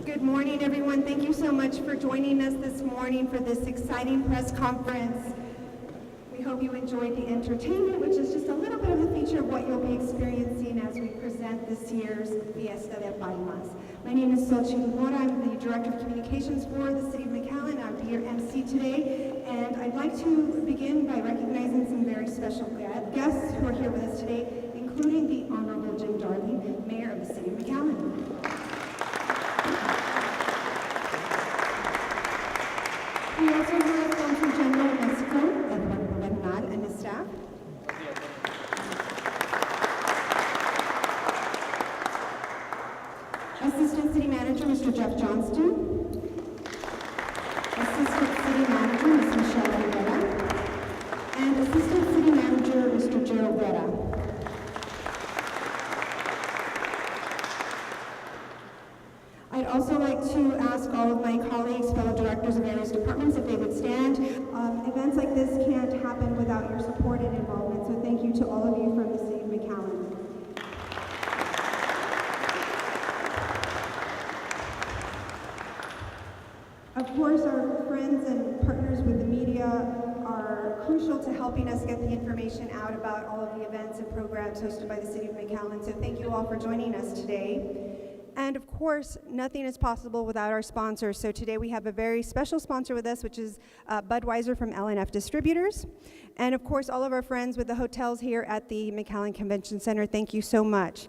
Good morning, everyone. Thank you so much for joining us this morning for this exciting press conference. We hope you enjoyed the entertainment, which is just a little bit of a feature of what you'll be experiencing as we present this year's Fiesta de Palmas. My name is Xochitl Mora. I'm the Director of Communications for the City of McAllen. I'll be your MC today, and I'd like to begin by recognizing some very special guests who are here with us today, including the Honorable Jim Darling, Mayor of the City of McAllen. We also have Consul General of Mexico, Eduardo Bernal, and his staff. Assistant City Manager, Mr. Jeff Johnston. Assistant City Manager, Ms. Michelle Rivera. And Assistant City Manager, Mr. Gerald Vera. I'd also like to ask all of my colleagues, fellow directors of various departments, if they would stand. Events like this can't happen without your support and involvement, so thank you to all of you from the City of McAllen. Of course, our friends and partners with the media are crucial to helping us get the information out about all of the events and programs hosted by the City of McAllen, so thank you all for joining us today. And of course, nothing is possible without our sponsors. So today we have a very special sponsor with us, which is Budweiser from L&F Distributors. And of course, all of our friends with the hotels here at the McAllen Convention Center, thank you so much.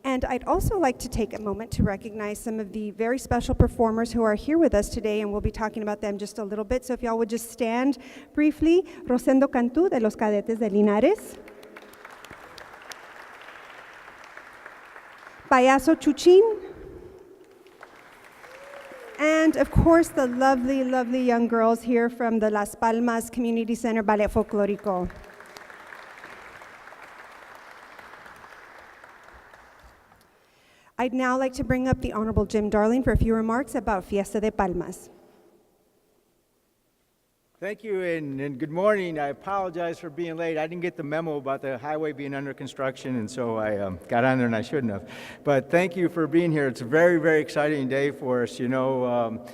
And I'd also like to take a moment to recognize some of the very special performers who are here with us today, and we'll be talking about them just a little bit. So if y'all would just stand briefly. Rosendo Cantú de los Cadetes de Linares. Payaso Chuchin. And of course, the lovely, lovely young girls here from the Las Palmas Community Center Ballet Folklorico. I'd now like to bring up the Honorable Jim Darling for a few remarks about Fiesta de Palmas. Thank you, and good morning. I apologize for being late. I didn't get the memo about the highway being under construction, and so I got on there and I shouldn't have. But thank you for being here. It's a very, very exciting day for us. You know,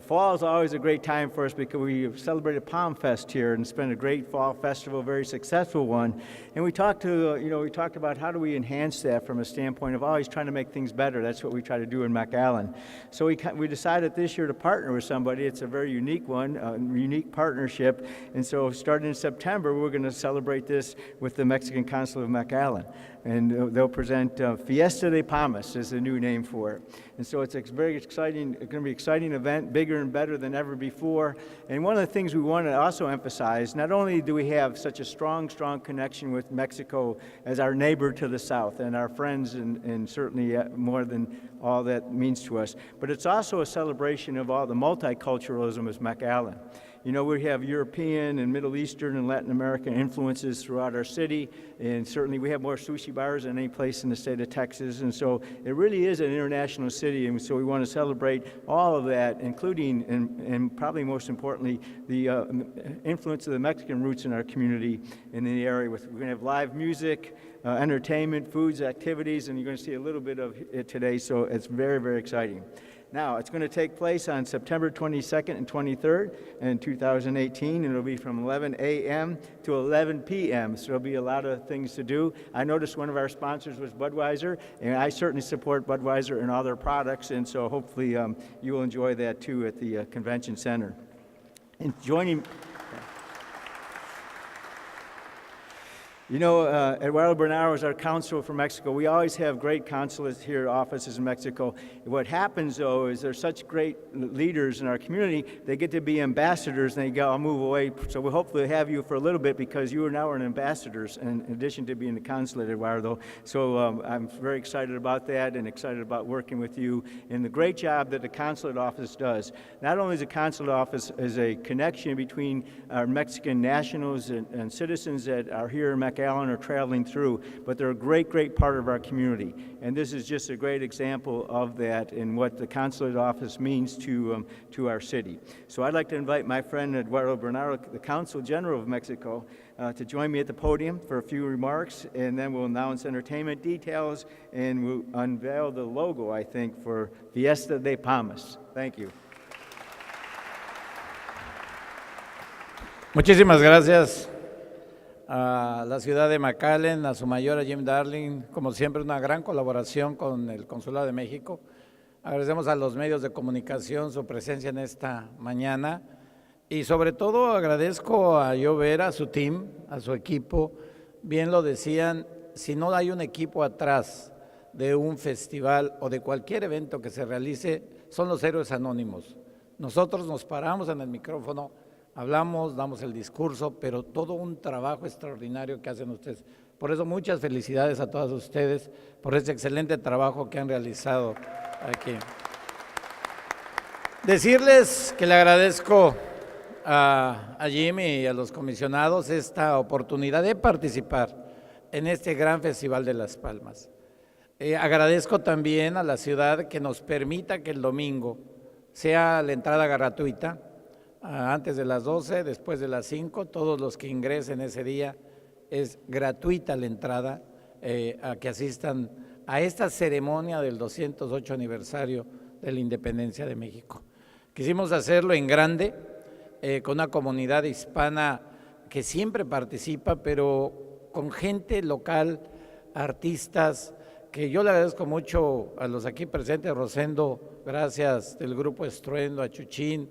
fall is always a great time for us because we celebrated PalmFest here and spent a great fall festival, very successful one. And we talked about how do we enhance that from a standpoint of always trying to make things better. That's what we try to do in McAllen. So we decided this year to partner with somebody. It's a very unique one, unique partnership, and so starting in September, we're going to celebrate this with the Mexican Consulate of McAllen, and they'll present Fiesta de Palmas is the new name for it. And so it's a very exciting, it's going to be an exciting event, bigger and better than ever before. And one of the things we want to also emphasize, not only do we have such a strong connection with Mexico as our neighbor to the south and our friends, and certainly more than all that means to us, but it's also a celebration of all the multiculturalism of McAllen. You know, we have European and Middle Eastern and Latin American influences throughout our city, and certainly we have more sushi bars than any place in the state of Texas, and so it really is an international city, and so we want to celebrate all of that, including, and probably most importantly, the influence of the Mexican roots in our community in the area. We're going to have live music, entertainment, foods, activities, and you're going to see a little bit of it today, so it's very, very exciting. Now, it's going to take place on September 22nd and 23rd in 2018, and it'll be from 11 a.m. to 11 p.m., so there'll be a lot of things to do. I noticed one of our sponsors was Budweiser, and I certainly support Budweiser and all their products, and so hopefully you will enjoy that too at the convention center. And joining... You know, Eduardo Bernal is our consul for Mexico. We always have great consulates here, offices in Mexico. What happens, though, is there's such great leaders in our community, they get to be ambassadors, and they go, I'll move away. So we'll hopefully have you for a little bit because you are now an ambassador in addition to being the consulate, Eduardo. So I'm very excited about that and excited about working with you in the great job that the consulate office does. Not only is the consulate office is a connection between our Mexican nationals and citizens that are here in Mexico, McAllen or traveling through, but they're a great, great part of our community. And this is just a great example of that and what the consulate office means to our city. So I'd like to invite my friend Eduardo Bernal, the Consul General of Mexico, to join me at the podium for a few remarks, and then we'll announce entertainment details and we'll unveil the logo, I think, for Fiesta de Palmas. Thank you. Muchísimas gracias a la ciudad de McAllen, a su mayor, a Jim Darling, como siempre una gran colaboración con el Consulado de México. Agradecemos a los medios de comunicación su presencia en esta mañana y sobre todo agradezco a Llover, a su team, a su equipo. Bien lo decían, si no hay un equipo atrás de un festival o de cualquier evento que se realice, son los héroes anónimos. Nosotros nos paramos en el micrófono, hablamos, damos el discurso, pero todo un trabajo extraordinario que hacen ustedes. Por eso muchas felicidades a todos ustedes por este excelente trabajo que han realizado aquí. Decirles que le agradezco a Jimmy y a los comisionados esta oportunidad de participar en este gran Festival de Las Palmas. Agradezco también a la ciudad que nos permita que el domingo sea la entrada gratuita, antes de las 12, después de las 5, todos los que ingresen ese día es gratuita la entrada a que asistan a esta ceremonia del 208 aniversario de la independencia de México. Quisimos hacerlo en grande, con una comunidad hispana que siempre participa, pero con gente local, artistas, que yo le agradezco mucho a los aquí presentes, Rosendo, gracias, del grupo Estruendo, a Chuchín,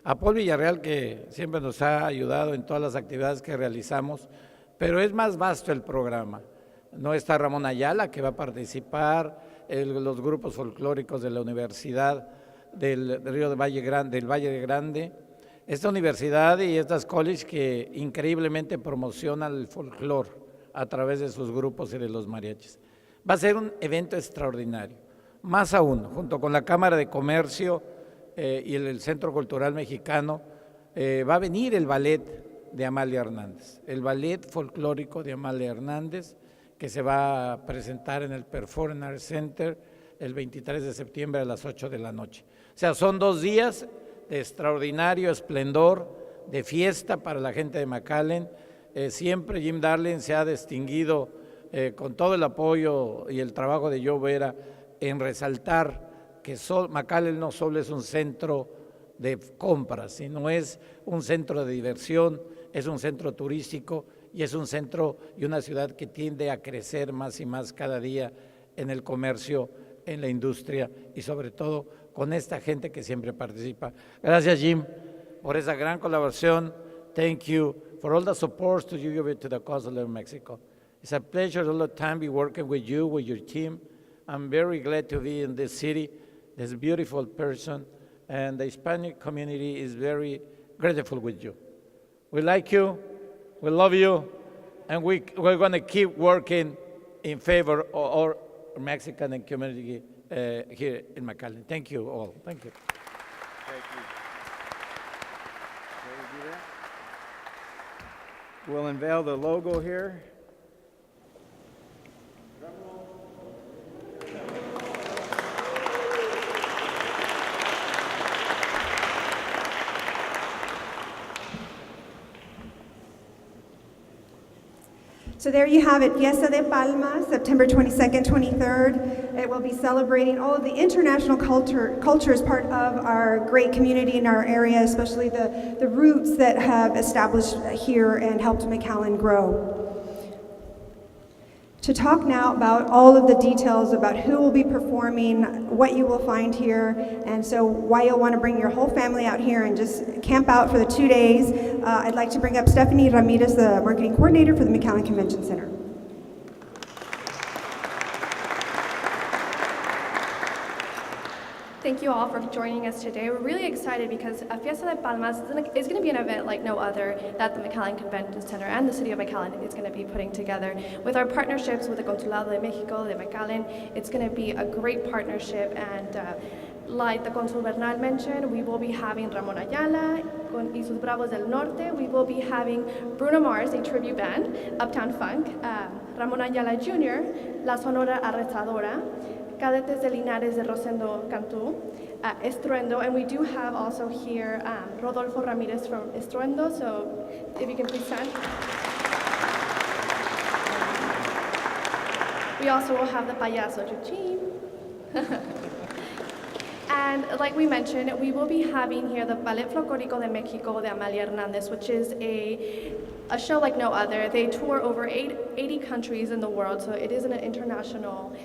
a Paul Villarreal, que siempre nos ha ayudado en todas las actividades que realizamos, pero es más vasto el programa. No está Ramón Ayala, que va a participar, los grupos folclóricos de la Universidad del Valle Grande, esta universidad y estas colleges que increíblemente promocionan el folclore a través de sus grupos y de los mariachis. Va a ser un evento extraordinario. Más aún, junto con la Cámara de Comercio y el Centro Cultural Mexicano, va a venir el ballet de Amalia Hernández, el ballet folclórico de Amalia Hernández, que se va a presentar en el Performing Arts Center el 23 de septiembre a las 8 de la noche. O sea, son 2 días de extraordinario esplendor, de fiesta para la gente de McAllen. Siempre Jim Darling se ha distinguido con todo el apoyo y el trabajo de Joe Vera en resaltar que McAllen no solo es un centro de compras, sino es un centro de diversión, es un centro turístico y es un centro y una ciudad que tiende a crecer más y más cada día en el comercio, en la industria y sobre todo con esta gente que siempre participa. Gracias, Jim, por esa gran colaboración. Thank you for all the support to you give to the Consulate of Mexico. It's a pleasure all the time be working with you, with your team. I'm very glad to be in this city, this beautiful person, and the Hispanic community is very grateful with you. We like you, we love you, and we're going to keep working in favor of our Mexican community here in McAllen. Thank you all. Thank you. Thank you. We'll unveil the logo here. So there you have it, Fiesta de Palmas, September 22nd, 23rd. It will be celebrating all of the international culture as part of our great community in our area, especially the roots that have established here and helped McAllen grow. To talk now about all of the details about who will be performing, what you will find here, and so why you'll want to bring your whole family out here and just camp out for the 2 days, I'd like to bring up Stephanie Ramirez, the marketing coordinator for the McAllen Convention Center. Thank you all for joining us today. We're really excited because Fiesta de Palmas is going to be an event like no other that the McAllen Convention Center and the City of McAllen is going to be putting together. With our partnerships with the Consulado de Mexico, de McAllen, it's going to be a great partnership, and Like the Consul Bernal mentioned, we will be having Ramon Ayala y sus Bravos del Norte. We will be having Bruno Mars, a tribute band, Uptown Funk, Ramon Ayala Jr., La Sonora Arrasadora, Cadetes de Linares de Rosendo Cantú, Estruendo, and we do have also here Rodolfo Ramirez from Estruendo, so if you can please stand. We also will have the Payaso Chuchín. And like we mentioned, we will be having here the Ballet Folclórico de México de Amalia Hernández, which is a show like no other. They tour over 80 countries in the world, so it is an international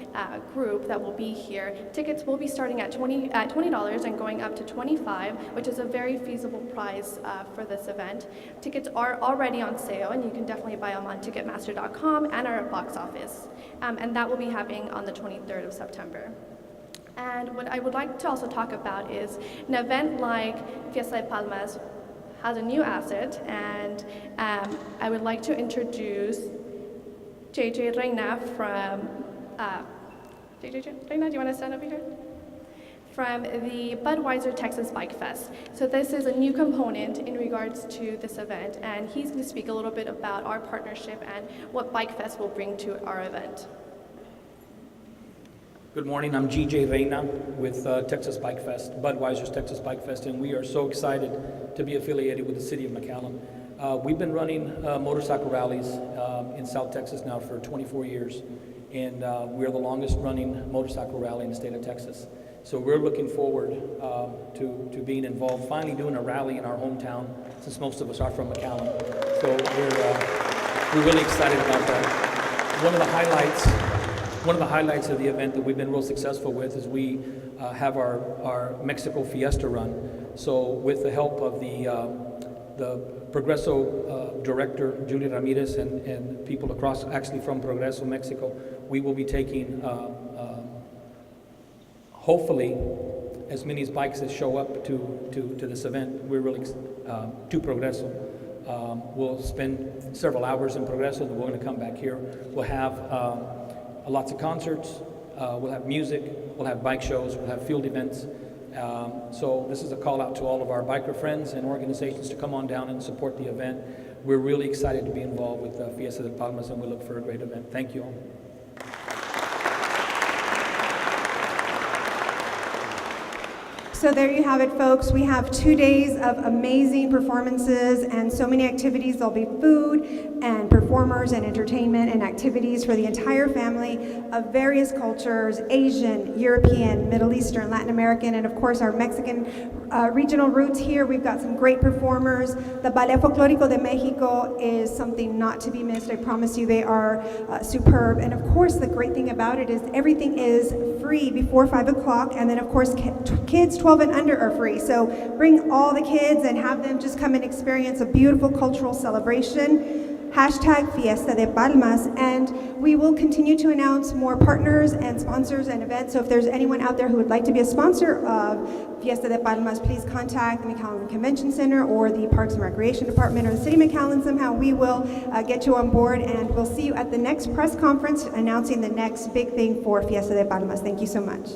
group that will be here. Tickets will be starting at $20 and going up to $25, which is a very feasible price for this event. Tickets are already on sale, and you can definitely buy them on Ticketmaster.com and our box office. And that will be happening on the 23rd of September. And what I would like to also talk about is an event like Fiesta de Palmas has a new asset, and I would like to introduce JJ Reyna from, Reyna, do you want to stand over here? From the Budweiser Texas Bike Fest. So this is a new component in regards to this event, and he's going to speak a little bit about our partnership and what Bike Fest will bring to our event. Good morning, I'm GJ Reyna with Texas Bike Fest, Budweiser's Texas Bike Fest, and we are so excited to be affiliated with the City of McAllen. We've been running motorcycle rallies in South Texas now for 24 years, and we're the longest running motorcycle rally in the state of Texas. So we're looking forward to being involved, finally doing a rally in our hometown, since most of us are from McAllen. So we're really excited about that. One of the highlights of the event that we've been real successful with is we have our Mexico Fiesta run. So with the help of the Progreso director, Julie Ramirez, and people across, actually from Progreso, Mexico, we will be taking, hopefully, as many bikes as show up to this event. We're really, to Progreso. We'll spend several hours in Progreso, and we're going to come back here. We'll have lots of concerts, we'll have music, we'll have bike shows, we'll have field events. So this is a call out to all of our biker friends and organizations to come on down and support the event. We're really excited to be involved with Fiesta de Palmas, and we look for a great event. Thank you all. So there you have it, folks. We have 2 days of amazing performances and so many activities. There'll be food and performers and entertainment and activities for the entire family of various cultures, Asian, European, Middle Eastern, Latin American, and of course our Mexican regional roots here. We've got some great performers. The Ballet Folclórico de México is something not to be missed. I promise you they are superb. And of course the great thing about it is everything is free before 5 o'clock, and then of course kids 12 and under are free. So bring all the kids and have them just come and experience a beautiful cultural celebration. Hashtag Fiesta de Palmas, and we will continue to announce more partners and sponsors and events. So if there's anyone out there who would like to be a sponsor of Fiesta de Palmas, please contact the McAllen Convention Center or the Parks and Recreation Department or the City of McAllen. Somehow we will get you on board, and we'll see you at the next press conference announcing the next big thing for Fiesta de Palmas. Thank you so much.